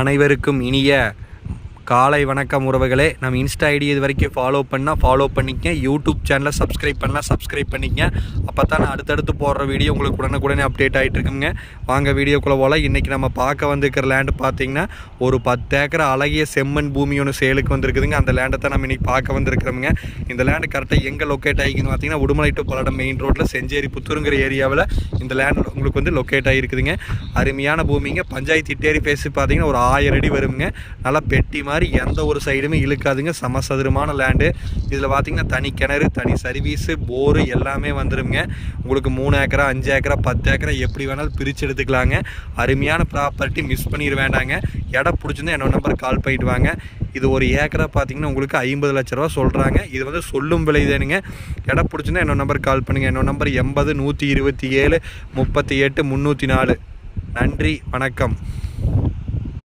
அனைவருக்கும் இனிய காலை வணக்கம் உறவுகளே. நம்ம இன்ஸ்டா ஐடி இது வரைக்கும் ஃபாலோ பண்ணிக்கங்க. யூடியூப் சேனலை சப்ஸ்கிரைப் பண்ணிக்கங்க. அப்போ தான் நான் அடுத்தடுத்து போடுற வீடியோ உங்களுக்கு உடனே அப்டேட் ஆகிட்டு இருக்குங்க. வாங்க வீடியோக்குள்ளே போல். இன்றைக்கி நம்ம பார்க்க வந்துருக்கிற லேண்டு பார்த்திங்கன்னா ஒரு 10 ஏக்கர் அழகிய செம்மண் பூமி ஒன்று சேலுக்கு வந்துருக்குதுங்க. அந்த லேண்டை தான் நம்ம இன்றைக்கி பார்க்க வந்துருக்கிறோமுங்க. இந்த லேண்டு கரெக்டாக எங்கே லொக்கேட் ஆகிக்குன்னு பார்த்தீங்கன்னா உடுமலை டு பல்லடம் மெயின் ரோட்டில் செஞ்சேரி புத்தூருங்கிற ஏரியாவில் இந்த லேண்டு உங்களுக்கு வந்து லொக்கேட் ஆகிருக்குதுங்க. அருமையான பூமிங்க. பஞ்சாயத்து இட்டேரி பேசி பார்த்தீங்கன்னா ஒரு 1000 அடி வருங்க. நல்லா பெட்டி மாதிரி எந்த ஒரு சைடுமே இழுக்காதுங்க. சமசதுரமான லேண்டு. இதில் பார்த்தீங்கன்னா தனி கிணறு, தனி சர்வீஸு, போரு எல்லாமே வந்துடுங்க. உங்களுக்கு 3 ஏக்கரா 5 ஏக்கரா 10 ஏக்கரா எப்படி வேணாலும் பிரித்து எடுத்துக்கலாங்க. அருமையான ப்ராப்பர்ட்டி, மிஸ் பண்ணிட வேண்டாங்க. இடம் பிடிச்சிருந்தா என்னோட நம்பர் கால் பண்ணிட்டு வாங்க. இது ஒரு ஏக்கரா பார்த்தீங்கன்னா உங்களுக்கு 50 லட்ச ரூபா சொல்கிறாங்க. இது வந்து சொல்லும் விலை தானுங்க. இடம் பிடிச்சிருந்தா என்னோட நம்பர் கால் பண்ணுங்கள். என்னோட நம்பர் 80 127 38 304. நன்றி, வணக்கம்.